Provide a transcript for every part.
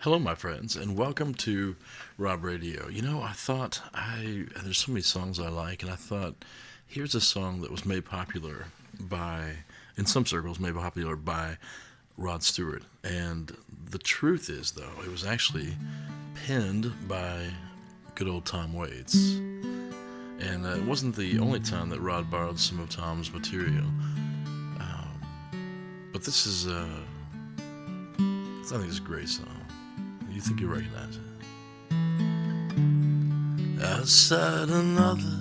Hello, my friends, and welcome to ROBB Radio. I thought there's so many songs I like, and I thought here's a song that was made popular by, in some circles, made popular by Rod Stewart. And the truth is, though, it was actually penned by good old Tom Waits. And it wasn't the only time that Rod borrowed some of Tom's material. But this is, I think it's a great song. You think you recognize it? Outside another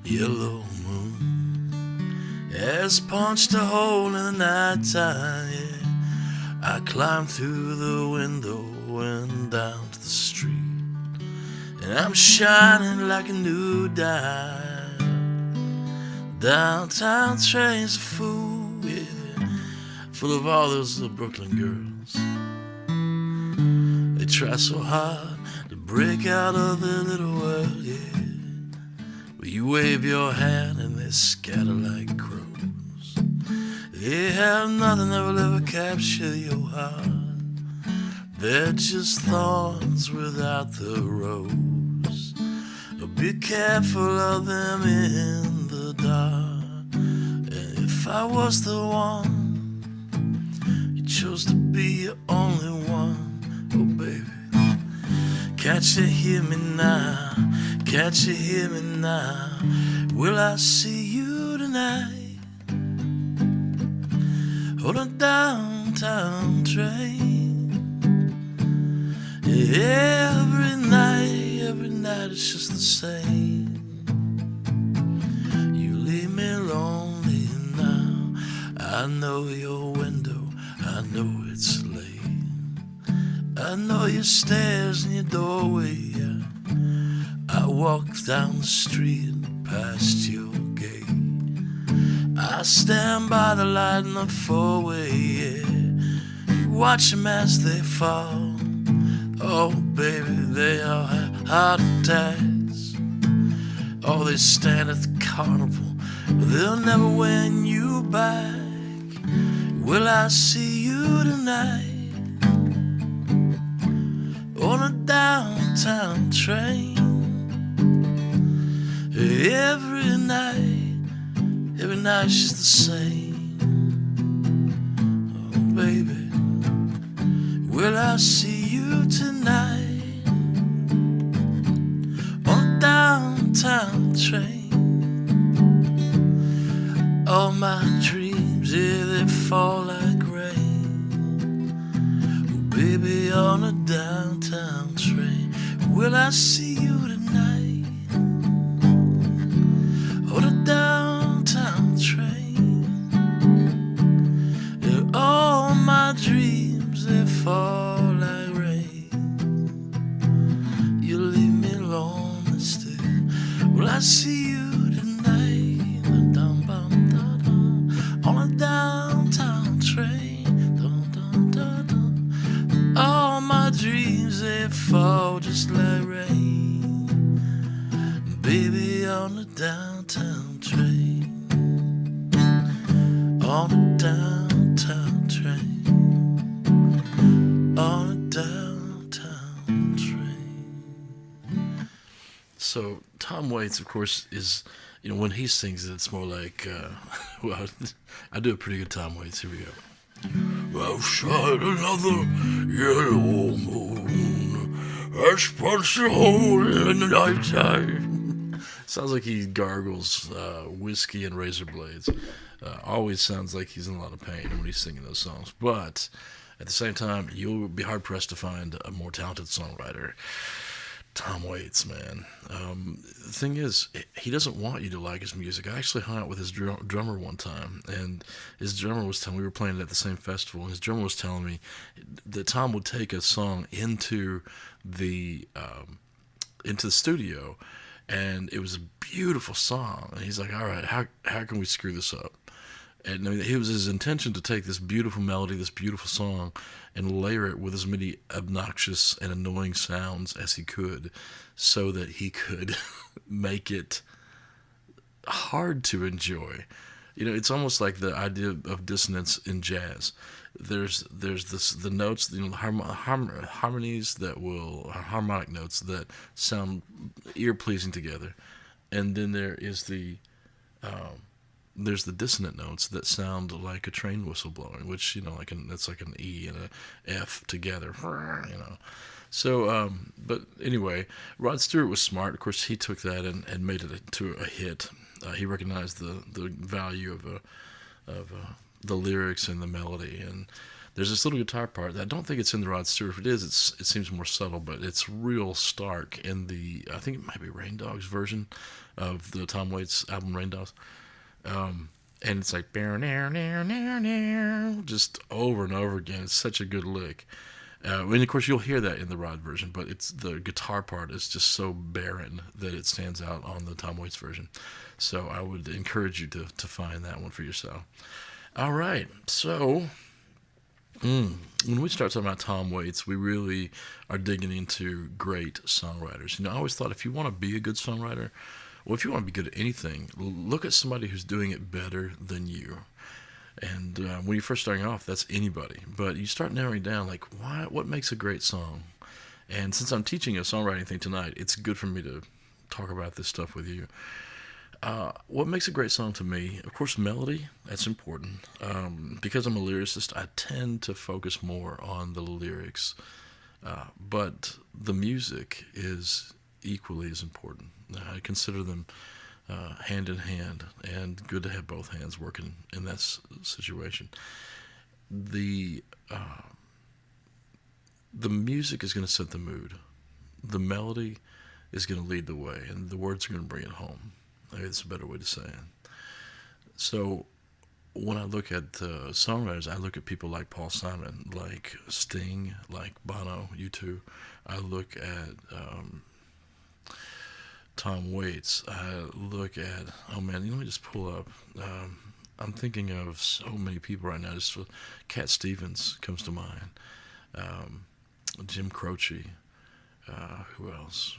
yellow moon has punched a hole in the night time, yeah. I climbed through the window and down to the street, and I'm shining like a new dime. Downtown train's a fool, yeah, full of all those little Brooklyn girls. They try so hard to break out of their little world, yeah. But you wave your hand and they scatter like crows. They have nothing that will ever capture your heart. They're just thorns without the rose. But be careful of them in the dark. And if I was the one you chose to be your only one, oh baby, can't you hear me now? Can't you hear me now? Will I see you tonight on a downtown train? Every night it's just the same. You leave me lonely now. I know your window, I know it's late. I know your stairs and your doorway, yeah. I walk down the street past your gate. I stand by the light in the four-way, yeah. You watch them as they fall. Oh, baby, they all have heart attacks. Oh, they stand at the carnival, but they'll never win you back. Will I see you tonight on a downtown train? Every night's just the same. Oh, baby, will I see you tonight on a downtown train? All my dreams, yeah, they fall like rain. Oh, baby, on a downtown train, will I see you tonight on a downtown train? And all my dreams, they fall like rain. You leave me lonely still. Will I see you tonight on a downtown train? All my dreams, they fall just like rain. Baby, on a downtown train. On a downtown train. On a downtown train. So, Tom Waits, of course, is, when he sings it, it's more like, well, I do a pretty good Tom Waits. Here we go. Outside another yellow moon has punched a hole in the night time. Sounds like he gargles whiskey and razor blades. Always sounds like he's in a lot of pain when he's singing those songs. But at the same time, you'll be hard-pressed to find a more talented songwriter. Tom Waits, man. The thing is, he doesn't want you to like his music. I actually hung out with his drummer one time, and his drummer was telling me, we were playing it at the same festival, and his drummer was telling me that Tom would take a song into the studio, and it was a beautiful song, and he's like, all right, how can we screw this up? And I mean, it was his intention to take this beautiful melody, this beautiful song, and layer it with as many obnoxious and annoying sounds as he could, so that he could make it hard to enjoy. It's almost like the idea of dissonance in jazz. the notes, the harmonies that will harmonic notes that sound ear pleasing together, and then there's the dissonant notes that sound like a train whistle blowing, which that's like an E and a F together, So, but anyway, Rod Stewart was smart. Of course, he took that and made it into a hit. He recognized the value of the lyrics and the melody. And there's this little guitar part that I don't think it's in the Rod Stewart. If it is, it seems more subtle, but it's real stark in I think it might be Rain Dogs version of the Tom Waits album Rain Dogs. And it's like just over and over again. It's such a good lick. And of course you'll hear that in the Rod version, but the guitar part is just so barren that it stands out on the Tom Waits version. So I would encourage you to find that one for yourself. All right, so when we start talking about Tom Waits, we really are digging into great songwriters. I always thought if you want to be a good songwriter, well, if you want to be good at anything, look at somebody who's doing it better than you. And when you're first starting off, that's anybody. But you start narrowing down, like, what makes a great song? And since I'm teaching a songwriting thing tonight, it's good for me to talk about this stuff with you. What makes a great song to me? Of course, melody, that's important. Because I'm a lyricist, I tend to focus more on the lyrics. But the music is equally as important. I consider them hand in hand, and good to have both hands working in that situation. The music is going to set the mood. The melody is going to lead the way, and the words are going to bring it home. Maybe that's a better way to say it. So when I look at songwriters, I look at people like Paul Simon, like Sting, like Bono, U2. I look at Tom Waits. I look at, let me just pull up. I'm thinking of so many people right now. Just Cat Stevens comes to mind. Jim Croce. Who else?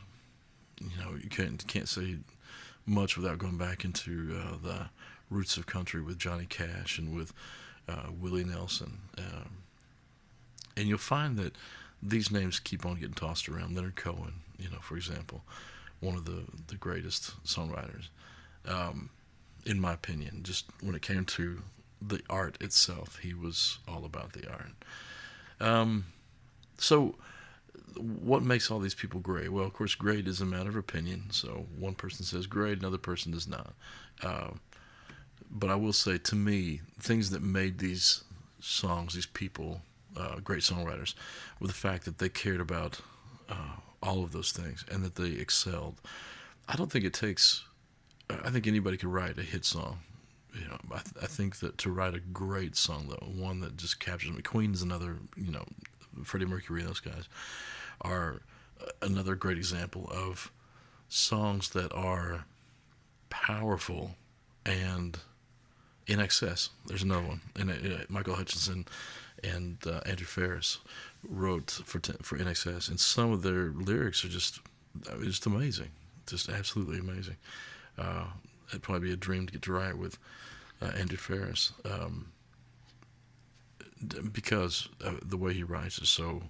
You can't say much without going back into the roots of country with Johnny Cash and with Willie Nelson. And you'll find that these names keep on getting tossed around. Leonard Cohen, for example, one of the greatest songwriters, in my opinion. Just when it came to the art itself, he was all about the art. So what makes all these people great? Well, of course, great is a matter of opinion. So one person says great, another person does not. But I will say, to me, things that made these songs, these people, great songwriters, were the fact that they cared about all of those things and that they excelled. I don't think it takes. I think anybody could write a hit song. I think that to write a great song, though, one that just captures me. Queen's another. Freddie Mercury and those guys are another great example of songs that are powerful and in excess. There's another one, and Michael Hutchinson and Andrew Ferris wrote for In Excess, and some of their lyrics are just amazing, just absolutely amazing. It'd probably be a dream to get to write with Andrew Ferris, because the way he writes is so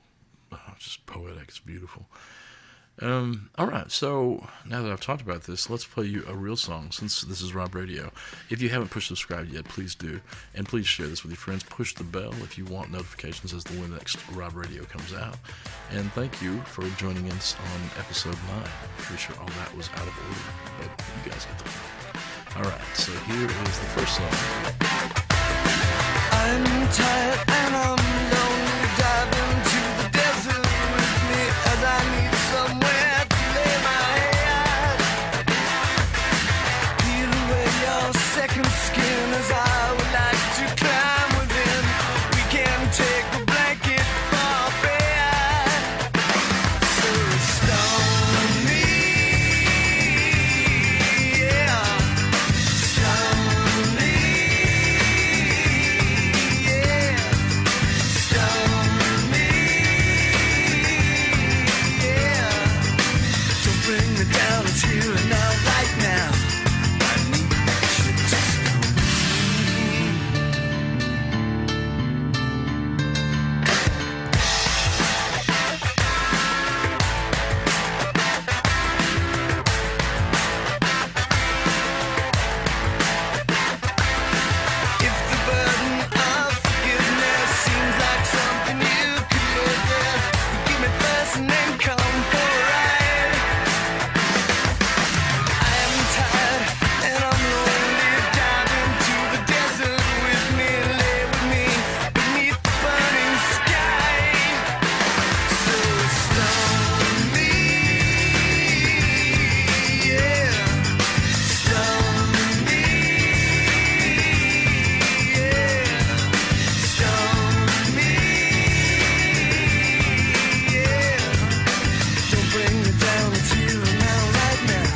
just poetic. It's beautiful. All right, so now that I've talked about this, let's play you a real song, since this is ROBB Radio. If you haven't pushed subscribe yet, please do, and please share this with your friends. Push the bell if you want notifications as to when the next ROBB Radio comes out. And thank you for joining us on episode 9. I'm pretty sure all that was out of order, but you guys get the point. All right, so here is the first song. I'm tired and I'm lonely, dive into the desert with me as I need somewhere to lay my head. Peel away your second skin as I would like to climb within. We can take the blanket for a bed. So stone me, yeah. Stone me, yeah. Stone me. listen and come for a ride. I am tired and I'm lonely. Dive into the desert with me, lay with me beneath the burning sky. So stone me, yeah. Stone me, yeah. Stone me, yeah. Don't bring me down, it's here and now, right now.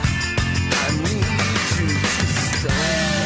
I need you to stone.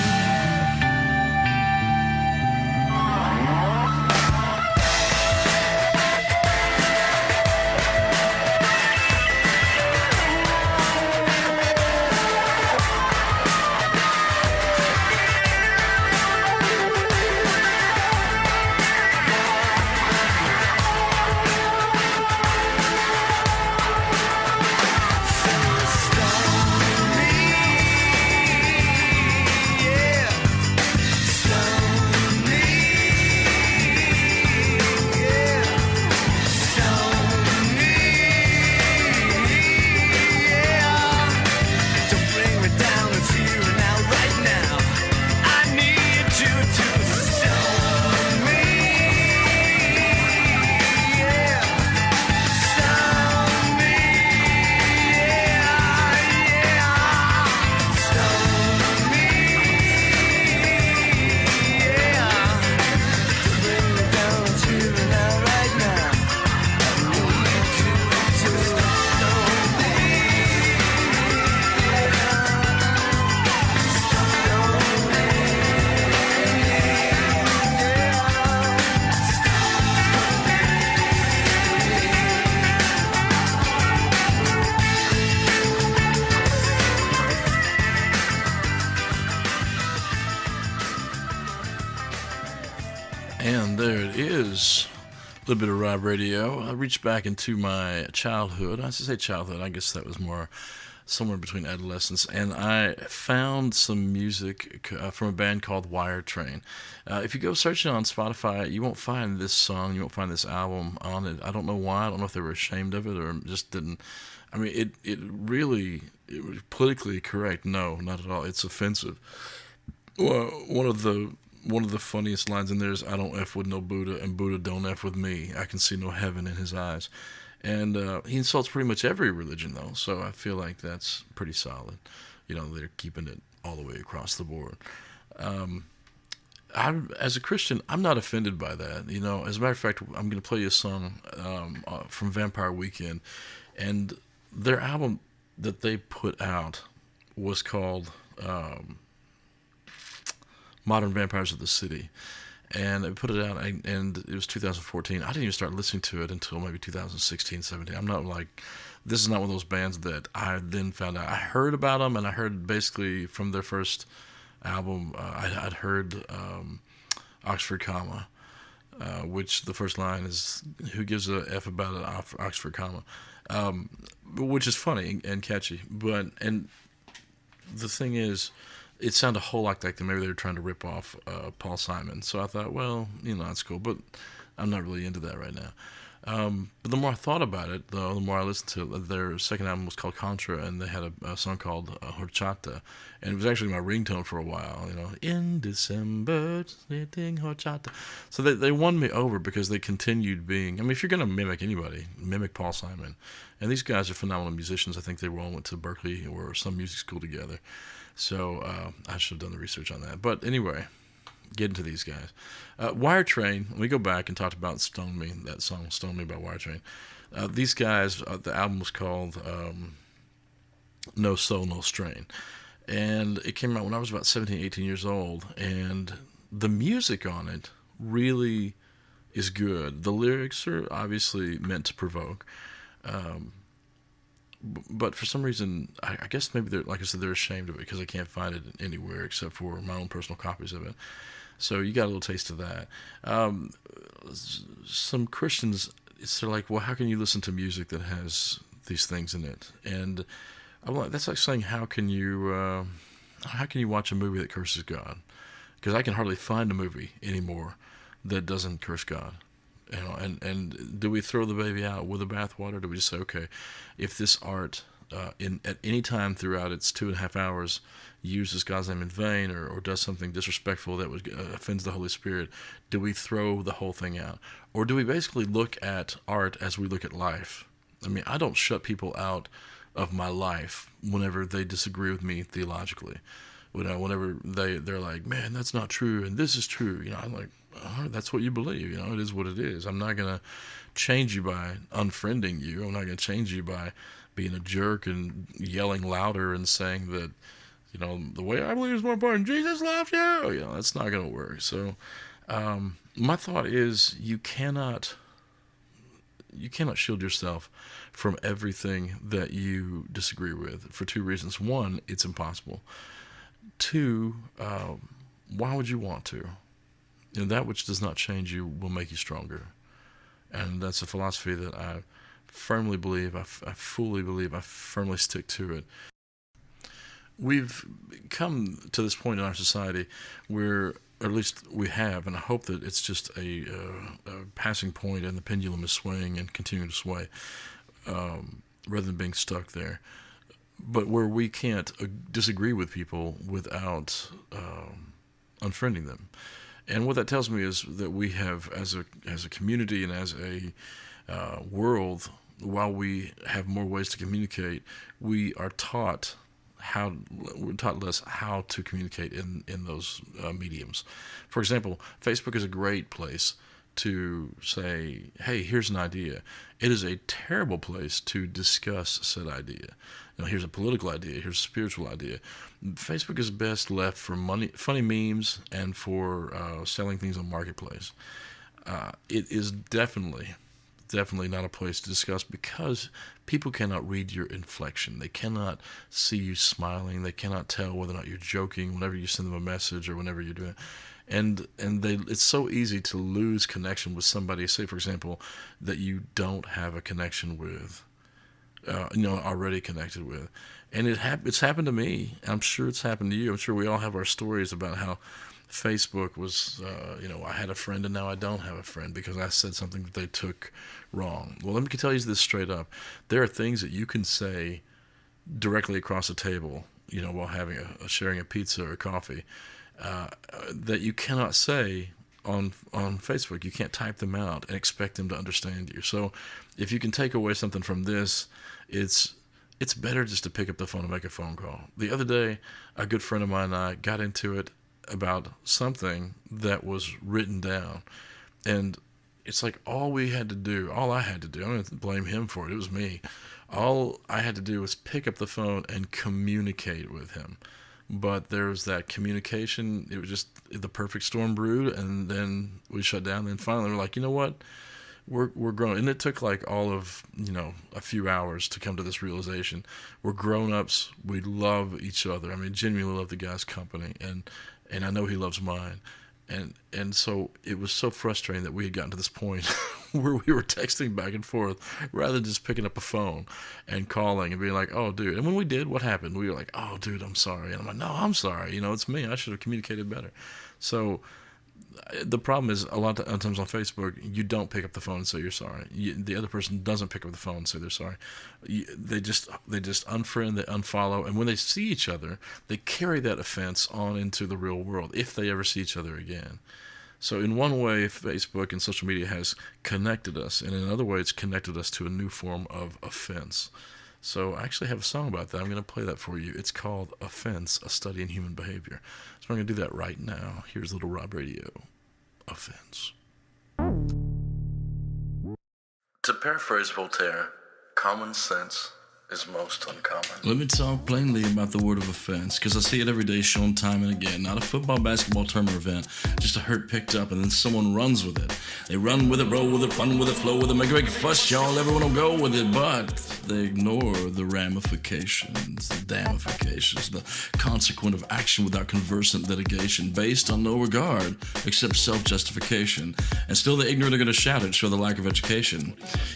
And there it is. A little bit of ROBB Radio. I reached back into my childhood. I should say childhood. I guess that was more somewhere between adolescence. And I found some music from a band called Wire Train. If you go searching on Spotify, you won't find this song. You won't find this album on it. I don't know why. I don't know if they were ashamed of it or just didn't. I mean, it was politically correct. No, not at all. It's offensive. Well, one of the funniest lines in there is, "I don't F with no Buddha, and Buddha don't F with me. I can see no heaven in his eyes." And he insults pretty much every religion, though, so I feel like that's pretty solid. You know, they're keeping it all the way across the board. As a Christian, I'm not offended by that. You know, as a matter of fact, I'm going to play you a song from Vampire Weekend, and their album that they put out was called Modern Vampires of the City, and I put it out, and it was 2014. I didn't even start listening to it until maybe 2016, 17. I'm not like, this is not one of those bands that I then found out. I heard about them, and I heard basically from their first album, I'd heard Oxford Comma, which the first line is, "Who gives a F about an Oxford Comma?" Which is funny and catchy, and the thing is, it sounded a whole lot like maybe they were trying to rip off Paul Simon. So I thought, well, you know, that's cool, but I'm not really into that right now. But the more I thought about it, though, the more I listened to it. Their second album was called Contra, and they had a song called Horchata, and it was actually my ringtone for a while. You know, in December, eating horchata. So they won me over because they continued being. I mean, if you're gonna mimic anybody, mimic Paul Simon. And these guys are phenomenal musicians. I think they all went to Berkeley or some music school together. So I should have done the research on that. But anyway, get into these guys. Wire Train, we go back and talked about Stone Me, that song Stone Me by Wire Train. These guys, the album was called No Soul, No Strain. And it came out when I was about 17, 18 years old. And the music on it really is good. The lyrics are obviously meant to provoke. But for some reason, I guess maybe they're, like I said, they're ashamed of it because I can't find it anywhere except for my own personal copies of it. So you got a little taste of that. Some Christians, they're like, well, how can you listen to music that has these things in it? And I'm like, that's like saying, how can you watch a movie that curses God? Because I can hardly find a movie anymore that doesn't curse God. And do we throw the baby out with the bathwater? Do we just say, okay, if this art at any time throughout its 2.5 hours uses God's name in vain or does something disrespectful that offends the Holy Spirit, do we throw the whole thing out? Or do we basically look at art as we look at life? I mean, I don't shut people out of my life whenever they disagree with me theologically. Whenever they're like, man, that's not true, and this is true. I'm like, all right, that's what you believe. It is what it is. I'm not going to change you by unfriending you. I'm not going to change you by being a jerk and yelling louder and saying that, the way I believe is more important. Jesus loves you. That's not going to work. So my thought is you cannot shield yourself from everything that you disagree with for two reasons. One, it's impossible. Two, why would you want to? That which does not change you will make you stronger. And that's a philosophy that I firmly believe, I fully believe, I firmly stick to it. We've come to this point in our society where, or at least we have, and I hope that it's just a passing point and the pendulum is swaying and continuing to sway rather than being stuck there. But where we can't disagree with people without unfriending them. And what that tells me is that we have, as a community and as a world, while we have more ways to communicate, we are taught less how to communicate in those mediums. For example, Facebook is a great place to say, hey, here's an idea. It is a terrible place to discuss said idea. Here's a political idea, here's a spiritual idea. Facebook is best left for funny memes and for selling things on Marketplace. It is definitely not a place to discuss because people cannot read your inflection. They cannot see you smiling. They cannot tell whether or not you're joking whenever you send them a message or whenever you're doing it. And it's so easy to lose connection with somebody, say, for example, that you don't have a connection with, already connected with. And it's happened to me. I'm sure it's happened to you. I'm sure we all have our stories about how Facebook was, I had a friend and now I don't have a friend because I said something that they took wrong. Well, let me tell you this straight up. There are things that you can say directly across the table, while sharing a pizza or coffee, that you cannot say on Facebook. You can't type them out and expect them to understand you. So if you can take away something from this, it's better just to pick up the phone and make a phone call. The other day, a good friend of mine and I got into it about something that was written down, and it's like all I had to do, I'm going to blame him for it, it was me. All I had to do was pick up the phone and communicate with him. But there's that communication, it was just the perfect storm brewed, and then we shut down, and finally we're like, you know what, we're grown, and it took like all of, a few hours to come to this realization. We're grown-ups, we love each other, genuinely love the guy's company, and I know he loves mine. And so it was so frustrating that we had gotten to this point where we were texting back and forth rather than just picking up a phone and calling and being like, oh, dude. And when we did, what happened? We were like, oh, dude, I'm sorry. And I'm like, no, I'm sorry. It's me. I should have communicated better. So the problem is a lot of times on Facebook, you don't pick up the phone and say you're sorry. The other person doesn't pick up the phone and say they're sorry. They just unfriend, they unfollow, and when they see each other, they carry that offense on into the real world if they ever see each other again. So in one way, Facebook and social media has connected us, and in another way, it's connected us to a new form of offense. So I actually have a song about that. I'm going to play that for you. It's called Offense, A Study in Human Behavior. So I'm going to do that right now. Here's Little ROBB Radio. Offense. To paraphrase Voltaire, common sense is most uncommon. Let me talk plainly about the word of offense, because I see it every day shown time and again. Not a football, basketball tournament event, just a hurt picked up and then someone runs with it. They run with it, roll with it, fun with it, flow with it, make a big fuss, y'all, everyone will go with it, but they ignore the ramifications, the damifications, the consequent of action without conversant litigation, based on no regard except self-justification. And still the ignorant are going to shout it, show the lack of education.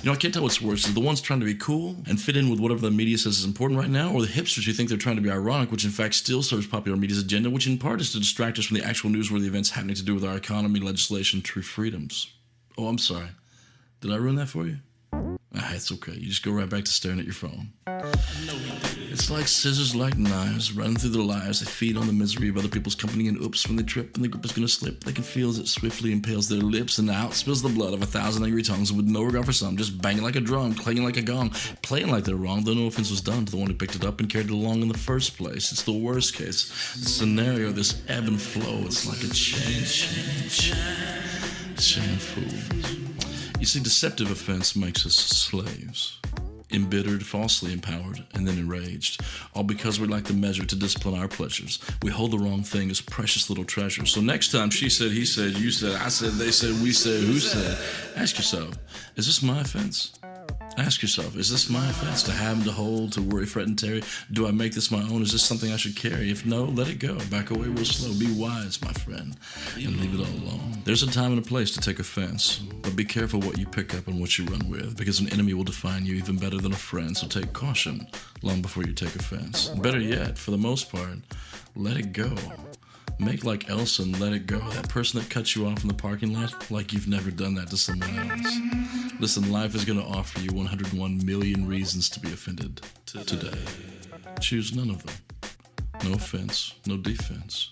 I can't tell what's worse, is the ones trying to be cool and fit in with whatever the media says is important right now, or the hipsters who think they're trying to be ironic, which in fact still serves popular media's agenda, which in part is to distract us from the actual newsworthy events happening to do with our economy, legislation, true freedoms. Oh, I'm sorry. Did I ruin that for you? It's okay. You just go right back to staring at your phone. It's like scissors, like knives, running through their lives. They feed on the misery of other people's company, and oops, when they trip and the grip is gonna slip, they can feel as it swiftly impales their lips, and out spills the blood of 1,000 angry tongues, with no regard for some, just banging like a drum, clanging like a gong, playing like they're wrong, though no offense was done to the one who picked it up and carried it along in the first place. It's the worst case scenario, this ebb and flow. It's like a chain fool. You see, deceptive offense makes us slaves, embittered, falsely empowered, and then enraged, all because we lack the measure to discipline our pleasures. We hold the wrong thing as precious little treasures. So next time she said, he said, you said, I said, they said, we said, who said, ask yourself, is this my offense? Ask yourself, is this my offense to have, to hold, to worry, fret, and tarry? Do I make this my own? Is this something I should carry? If no, let it go. Back away real slow. Be wise, my friend, and leave it all alone. There's a time and a place to take offense, but be careful what you pick up and what you run with, because an enemy will define you even better than a friend. So take caution long before you take offense. Better yet, for the most part, let it go. Make like Elsa and let it go. That person that cuts you off in the parking lot, like you've never done that to someone else. Listen, life is going to offer you 101 million reasons to be offended today. Choose none of them. No offense, no defense,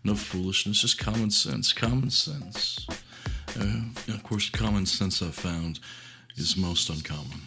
no foolishness, just common sense. Common sense. Of course, common sense I've found is most uncommon.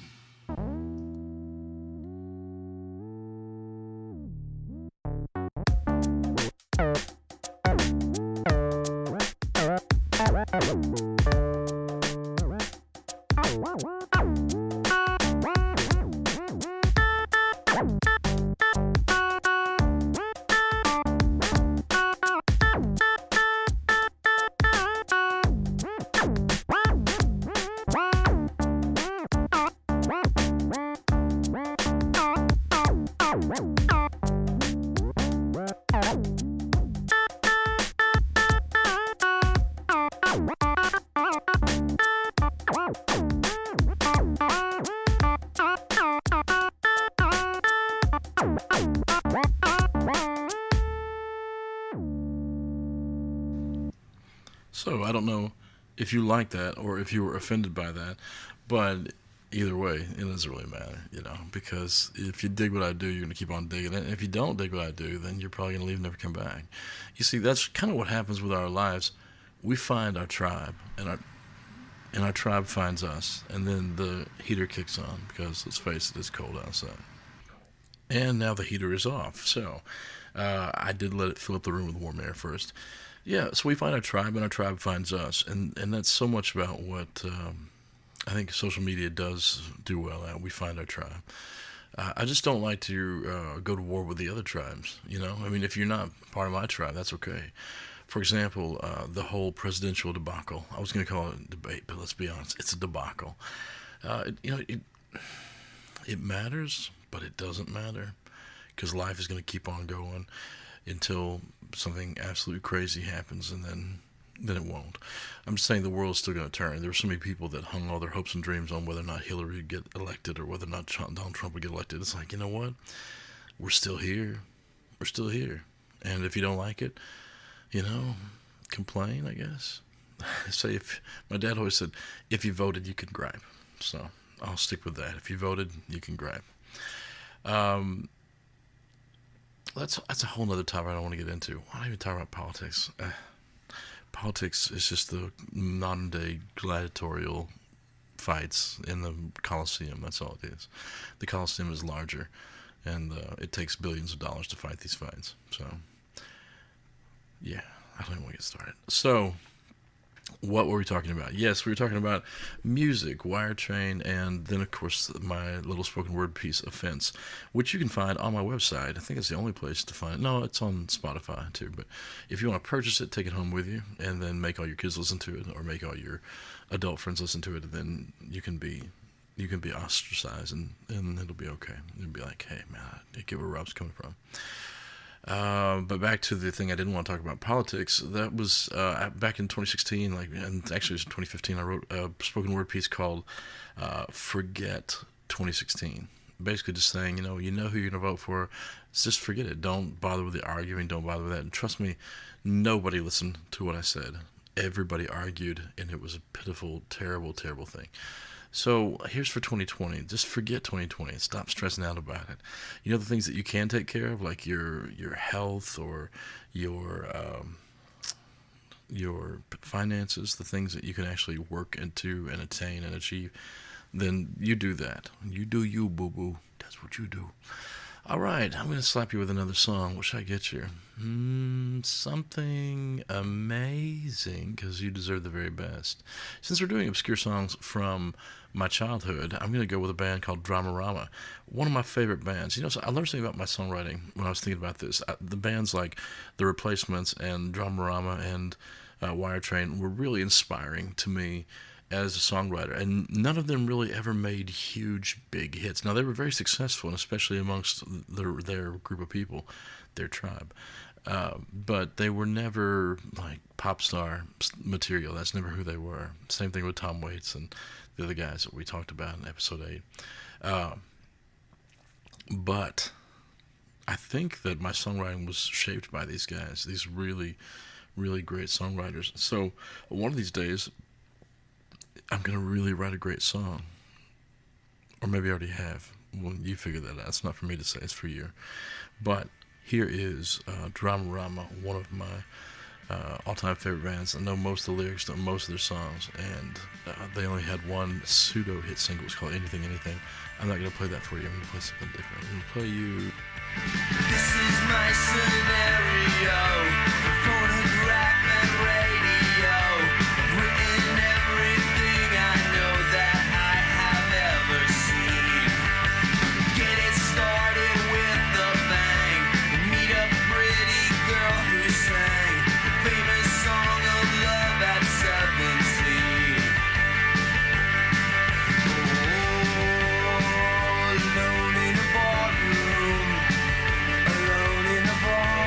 So I don't know if you like that or if you were offended by that, but either way, it doesn't really matter, because if you dig what I do, you're going to keep on digging it. And if you don't dig what I do, then you're probably going to leave and never come back. You see, that's kind of what happens with our lives. We find our tribe, and our tribe finds us, and then the heater kicks on because, let's face it, it's cold outside. And now the heater is off, so I did let it fill up the room with warm air first. Yeah, so we find our tribe, and our tribe finds us, and that's so much about what I think social media does do well at. We find our tribe. I just don't like to go to war with the other tribes, I mean, if you're not part of my tribe, that's okay. For example, the whole presidential debacle. I was going to call it a debate, but let's be honest, it's a debacle. It matters, but it doesn't matter, because life is going to keep on going until something absolutely crazy happens, and then it won't. I'm just saying the world's still going to turn. There were so many people that hung all their hopes and dreams on whether or not Hillary would get elected or whether or not Donald Trump would get elected. It's like, you know what? We're still here. We're still here. And if you don't like it, complain, I guess. Say, my dad always said, if you voted, you can gripe. So I'll stick with that. If you voted, you can gripe. That's a whole other topic I don't want to get into. Why not even talk about politics? Politics is just the modern-day gladiatorial fights in the Coliseum. That's all it is. The Coliseum is larger, and it takes billions of dollars to fight these fights. So, yeah, I don't even want to get started. So, what were we talking about? Yes, we were talking about music, Wire Train, and then, of course, my little spoken word piece, Offense, which you can find on my website. I think it's the only place to find it. No, it's on Spotify, too. But if you want to purchase it, take it home with you, and then make all your kids listen to it, or make all your adult friends listen to it, and then you can be ostracized, and it'll be okay. It'll be like, hey, man, I get where Rob's coming from. But back to the thing I didn't want to talk about, politics. That was back in 2016, and actually it was in 2015. I wrote a spoken word piece called "Forget 2016." Basically, just saying, you know who you're gonna vote for. Just forget it. Don't bother with the arguing. Don't bother with that. And trust me, nobody listened to what I said. everybody argued, and it was a pitiful, terrible, terrible thing. So here's for 2020. Just forget 2020. Stop stressing out about it. You know the things that you can take care of, like your health or your finances, the things that you can actually work into and attain and achieve. Then you do that. You do you, boo boo. That's what you do. All right, I'm going to slap you with another song. What should I get you? Something amazing, because you deserve the very best. Since we're doing obscure songs from my childhood, I'm going to go with a band called Dramarama. One of my favorite bands. You know, so I learned something about my songwriting when I was thinking about this. The bands like The Replacements and Dramarama and Wire Train were really inspiring to me as a songwriter, and none of them really ever made huge, big hits. Now, they were very successful, and especially amongst their group of people, their tribe. But they were never like pop star material. That's never who they were. Same thing with Tom Waits and the other guys that we talked about in episode 8. But I think that my songwriting was shaped by these guys, these really, really great songwriters. So one of these days, I'm going to really write a great song. Or maybe I already have. Well, you figure that out. It's not for me to say. It's for you. But here is Dramarama, one of my all-time favorite bands. I know most of the lyrics to most of their songs. And they only had one pseudo-hit single. It's called Anything, Anything. I'm not going to play that for you. I'm going to play something different. I'm going to play you... This is my scenario, phonograph and radio. I've written everything I know that I have ever seen. Get it started with a bang. Meet a pretty girl who sang the famous song of love at 17. Oh, alone in a barroom. Alone in a barroom.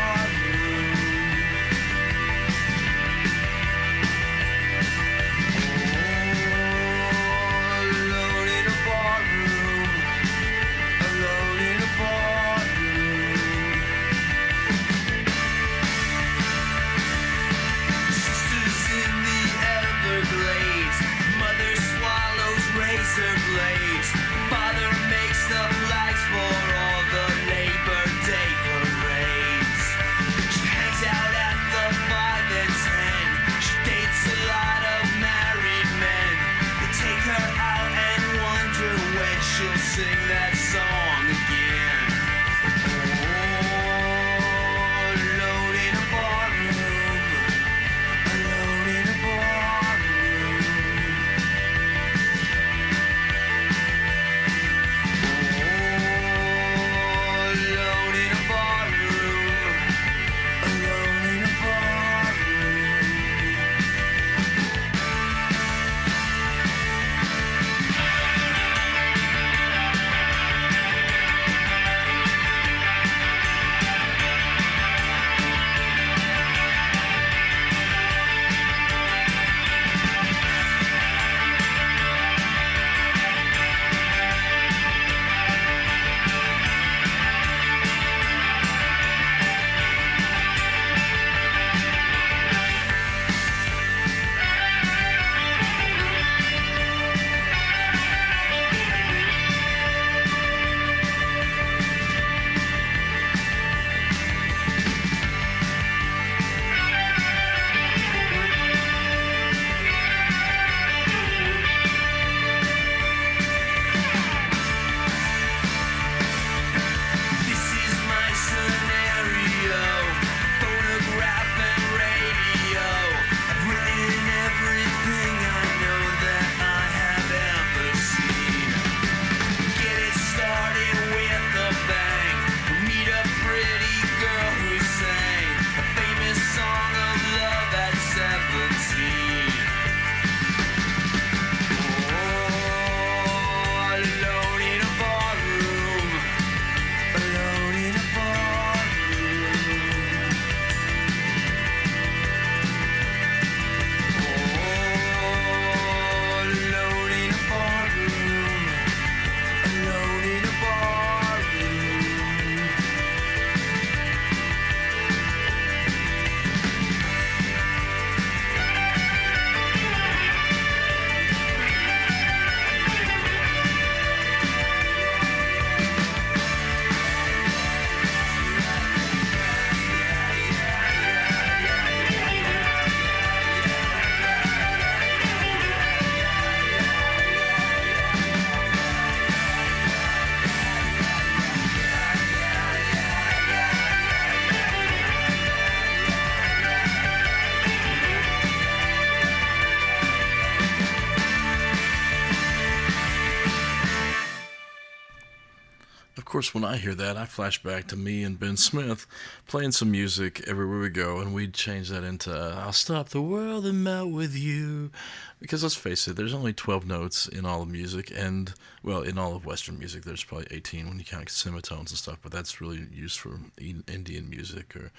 Of course, when I hear that, I flash back to me and Ben Smith playing some music everywhere we go, and we'd change that into I'll stop the world and melt with you. Because let's face it, there's only 12 notes in all of music, and, well, in all of Western music, there's probably 18 when you count semitones and stuff, but that's really used for Indian music or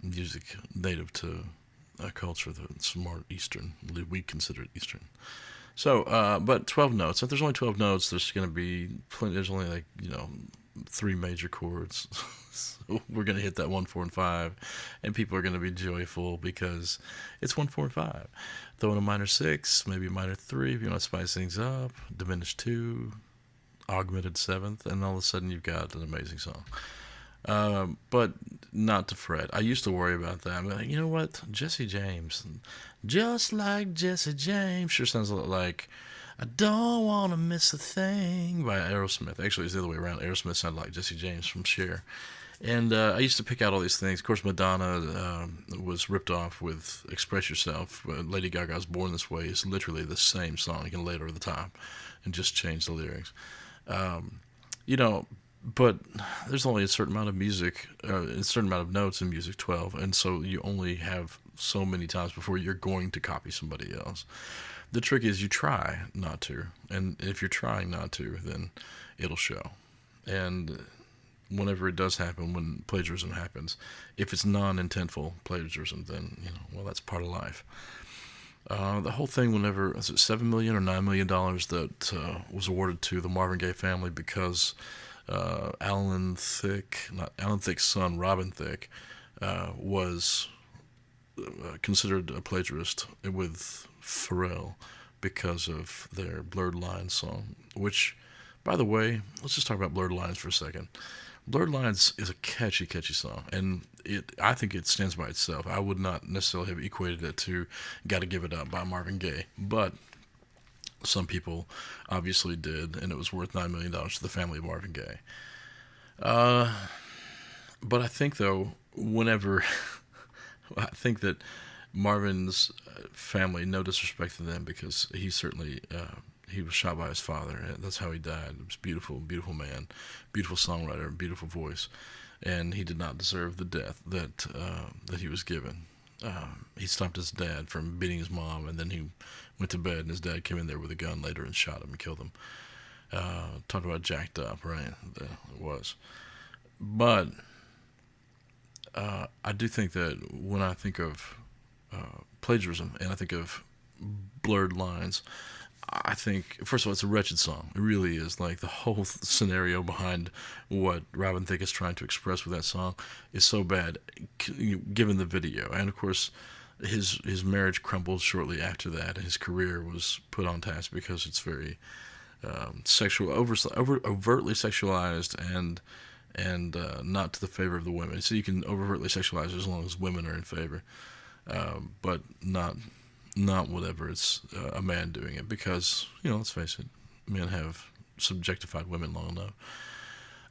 music native to a culture that's more Eastern. We consider it Eastern. So, but 12 notes. If there's only 12 notes, there's going to be plenty. There's only like, 3 major chords. So we're going to hit that 1, 4, and 5, and people are going to be joyful because it's 1, 4, and 5. Throw in a minor 6, maybe a minor 3 if you want to spice things up. Diminished 2, augmented 7th, and all of a sudden you've got an amazing song. But not to fret. I used to worry about that. I'm like, you know what? Jesse James, just like Jesse James, sure sounds a lot like I Don't Want to Miss a Thing by Aerosmith. Actually, it's the other way around. Aerosmith sounded like Jesse James from Cher. And I used to pick out all these things. Of course, Madonna was ripped off with Express Yourself. Lady Gaga's Born This Way is literally the same song. You can lay it over the top and just change the lyrics. But there's only a certain amount of music, a certain amount of notes in music, 12, and so you only have so many times before you're going to copy somebody else. The trick is you try not to, and if you're trying not to, then it'll show. And whenever it does happen, when plagiarism happens, if it's non-intentful plagiarism, then, well, that's part of life. The whole thing, whenever, was it $7 million or $9 million that was awarded to the Marvin Gaye family because Alan Thicke's son, Robin Thicke, was considered a plagiarist with Pharrell because of their Blurred Lines song, which, by the way, let's just talk about Blurred Lines for a second. Blurred Lines is a catchy song, and I think it stands by itself. I would not necessarily have equated it to Gotta Give It Up by Marvin Gaye, but some people obviously did, and it was worth $9 million to the family of Marvin Gaye. But I think, though, I think that Marvin's family, no disrespect to them, because he certainly, he was shot by his father. That's how he died. He was a beautiful, beautiful man, beautiful songwriter, beautiful voice, and he did not deserve the death that he was given. He stopped his dad from beating his mom, and then he went to bed, and his dad came in there with a gun later and shot him and killed him. Talk about jacked up, right? It was. But I do think that when I think of plagiarism and I think of Blurred Lines, I think, first of all, it's a wretched song. It really is. Like, the whole scenario behind what Robin Thicke is trying to express with that song is so bad, given the video. And, of course, his marriage crumbled shortly after that. His career was put on task because it's very overtly sexualized and not to the favor of the women. So you can overtly sexualize as long as women are in favor, but not whenever it's a man doing it, because, let's face it, men have subjectified women long enough.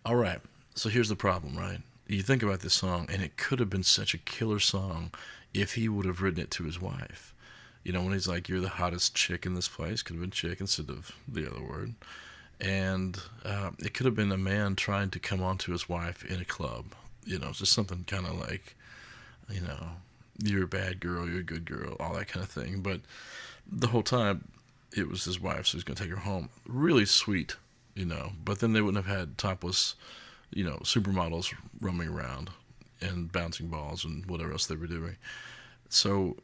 All right, so here's the problem, right? You think about this song, and it could have been such a killer song if he would have written it to his wife. When he's like, you're the hottest chick in this place, could have been chick instead of the other word. And it could have been a man trying to come on to his wife in a club. Just something kind of like, you're a bad girl, you're a good girl, all that kind of thing. But the whole time, it was his wife, so he's going to take her home. Really sweet, But then they wouldn't have had topless, supermodels roaming around and bouncing balls and whatever else they were doing. So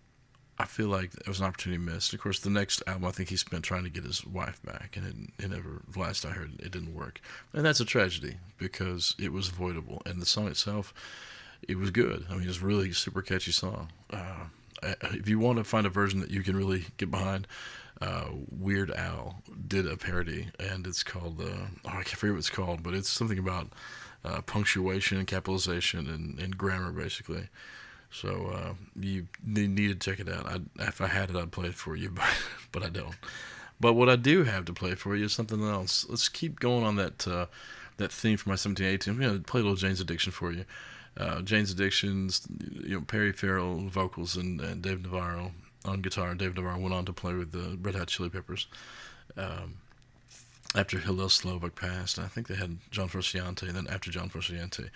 I feel like it was an opportunity missed. Of course, the next album, I think he spent trying to get his wife back, and it never, the last I heard, it didn't work. And that's a tragedy, because it was avoidable. And the song itself, it was good. I mean, it's a really super catchy song. If you want to find a version that you can really get behind, Weird Al did a parody, and it's called, I can't forget what it's called, but it's something about punctuation and capitalization and grammar, basically. So you need to check it out. If I had it, I'd play it for you, but I don't. But what I do have to play for you is something else. Let's keep going on that theme for my 1718. I'm going to play a little Jane's Addiction for you. Jane's Addiction's, Perry Farrell vocals and Dave Navarro on guitar. Dave Navarro went on to play with the Red Hot Chili Peppers. after Hillel Slovak passed. I think they had John Frusciante, and then after John Frusciante,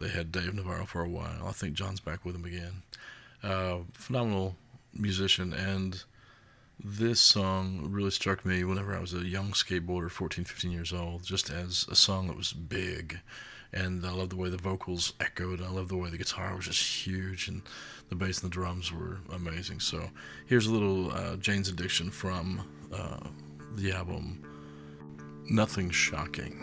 they had Dave Navarro for a while. I think John's back with him again. Phenomenal musician, and this song really struck me whenever I was a young skateboarder, 14, 15 years old, just as a song that was big. And I love the way the vocals echoed. I love the way the guitar was just huge, and the bass and the drums were amazing. So here's a little Jane's Addiction from the album Nothing Shocking.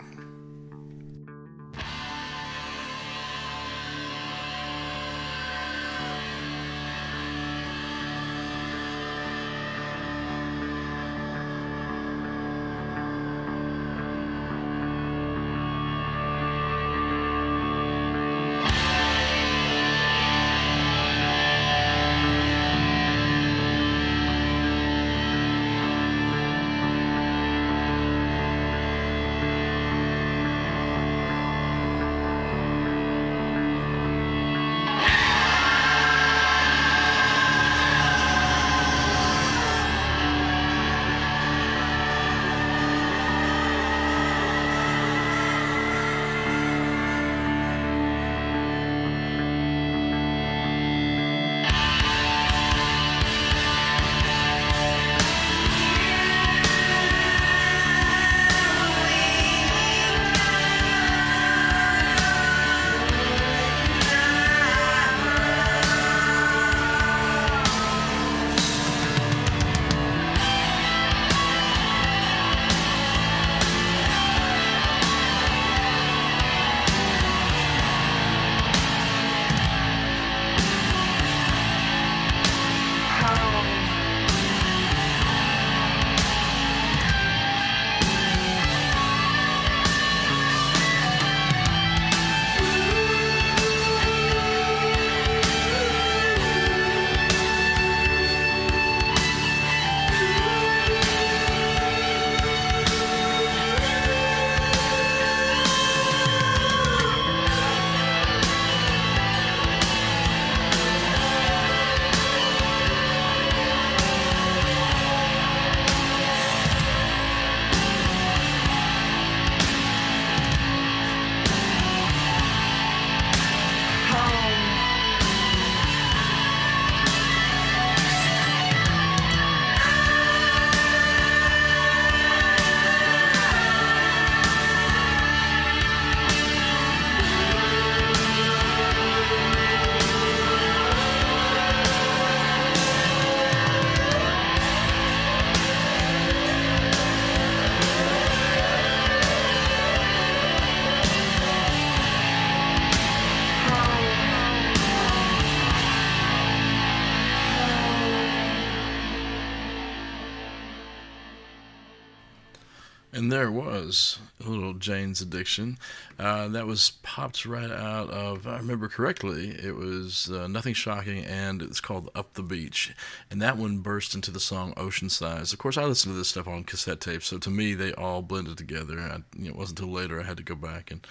And there was a little Jane's Addiction. That was popped right out of, if I remember correctly, it was Nothing Shocking, and it's called Up the Beach. And that one burst into the song Ocean Size. Of course, I listened to this stuff on cassette tapes, so to me, they all blended together. It wasn't until later I had to go back and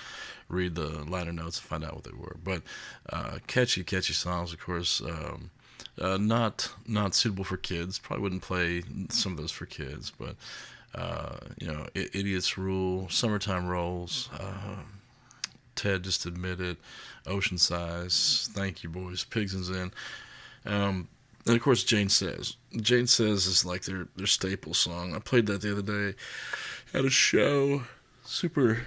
read the liner notes and find out what they were. But catchy songs, of course. Not suitable for kids. Probably wouldn't play some of those for kids, but Idiots Rule, Summertime Rolls, Ted Just Admit It, Ocean Size, Thank You Boys, Pigs and Zen, and of course Jane Says. Jane Says is like their staple song. I played that the other day at a show. Super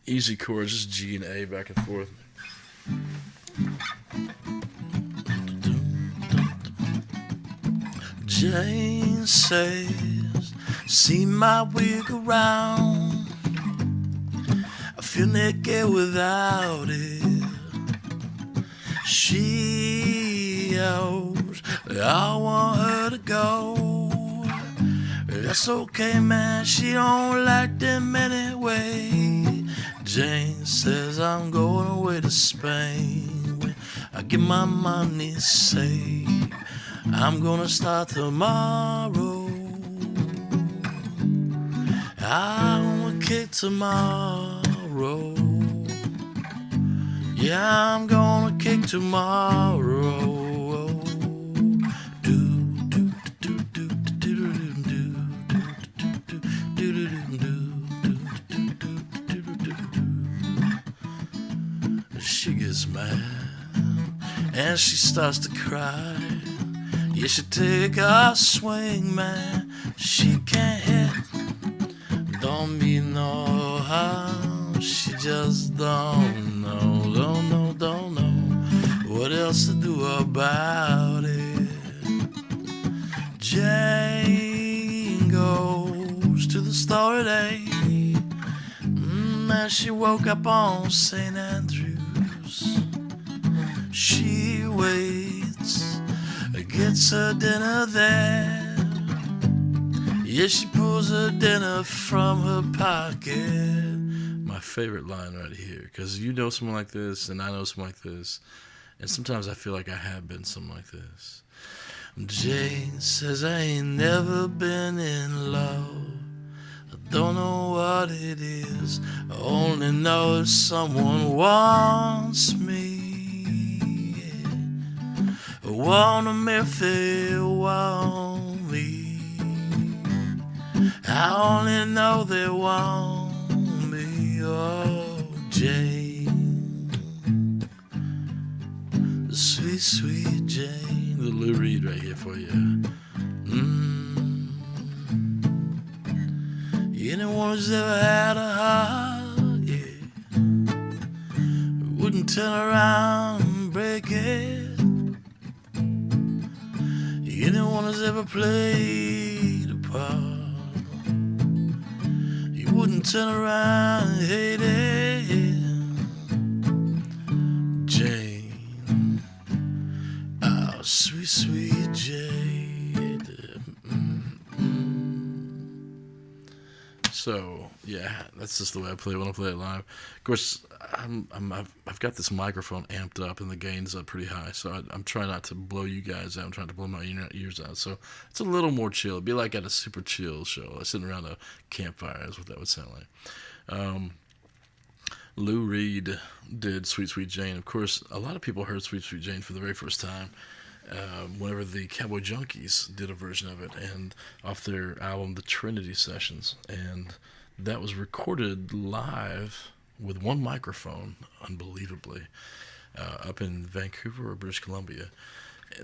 easy chords, just G and A back and forth. Jane says, see my wig around, I feel naked without it. She knows that I want her to go. That's okay, man, she don't like them anyway. Jane says I'm going away to Spain when I get my money saved. I'm gonna start tomorrow. I'm gonna kick tomorrow. Yeah, I'm gonna kick tomorrow. Do do do do do do do do do do is mad, and she starts to cry. Yeah, she take a swing, man, she can't hit. Don't mean no harm, she just don't know, don't know what else to do about it. Jane goes to the store at 8. And she woke up on St. Andrews. She waits, gets her dinner there. Yeah, she pulls her dinner from her pocket. My favorite line right here, because you know someone like this, and I know someone like this, and sometimes I feel like I have been someone like this. Jane says, I ain't never been in love. I don't know what it is. I only know if someone wants me. I want them if they want me. I only know they want me. Oh, Jane, sweet, sweet Jane. The Lou Reed right here for you. Anyone who's ever had a heart, yeah, wouldn't turn around and break it. Anyone who's ever played a part, you wouldn't turn around and hate it. Jane, oh, sweet, sweet Jane. So yeah, that's just the way I play when I play it live. Of course, I've got this microphone amped up and the gain's up pretty high, so I'm trying not to blow you guys out. I'm trying to blow my ears out, so it's a little more chill. It'd be like at a super chill show, like sitting around a campfire is what that would sound like. Lou Reed did Sweet Sweet Jane. Of course, a lot of people heard Sweet Sweet Jane for the very first time whenever the Cowboy Junkies did a version of it, and off their album The Trinity Sessions, and that was recorded live with one microphone, unbelievably, up in Vancouver or British Columbia.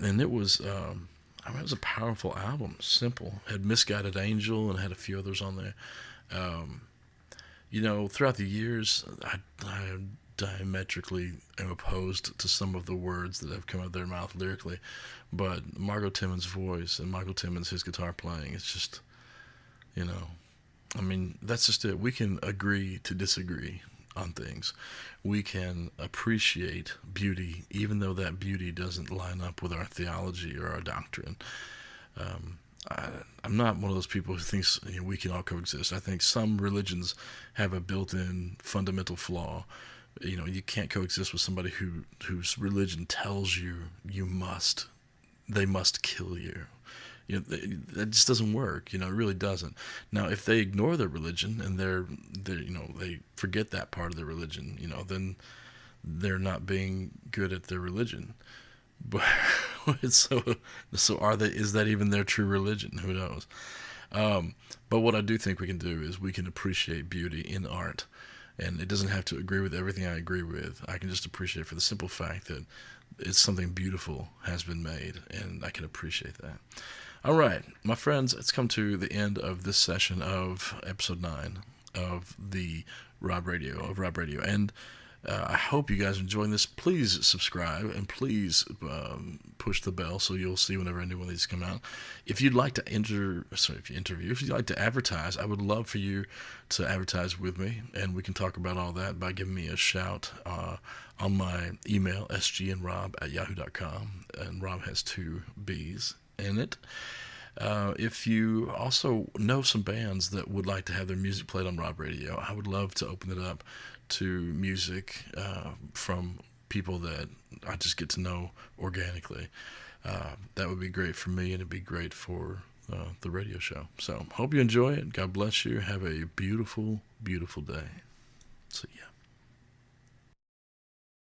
And it was it was a powerful album, simple, had Misguided Angel and had a few others on there. You know, throughout the years, I diametrically am opposed to some of the words that have come out of their mouth lyrically, but Margot Timmons' voice and Michael Timmons, his guitar playing, it's just, you know, I mean, that's just it. We can agree to disagree on things. We can appreciate beauty, even though that beauty doesn't line up with our theology or our doctrine. I'm not one of those people who thinks, you know, we can all coexist. I think some religions have a built-in fundamental flaw. You know, you can't coexist with somebody whose religion tells you they must kill you. You know, that just doesn't work. You know, it really doesn't. Now, if they ignore their religion and they're you know, they forget that part of their religion, you know, then they're not being good at their religion. But so are they? Is that even their true religion? Who knows? But what I do think we can do is we can appreciate beauty in art. And it doesn't have to agree with everything I agree with. I can just appreciate for the simple fact that it's something beautiful has been made, and I can appreciate that. All right, my friends, it's come to the end of this session of episode 9 of the ROBB Radio. And I hope you guys are enjoying this. Please subscribe and please push the bell so you'll see whenever any one of these come out. If you'd like to if you'd like to advertise, I would love for you to advertise with me, and we can talk about all that by giving me a shout on my email, sgnrobb@yahoo.com, and Rob has 2 B's in it. If you also know some bands that would like to have their music played on ROBB Radio, I would love to open it up to music from people that I just get to know organically. That would be great for me, and it'd be great for the radio show. So hope you enjoy it. God bless you. Have a beautiful, beautiful day. See ya.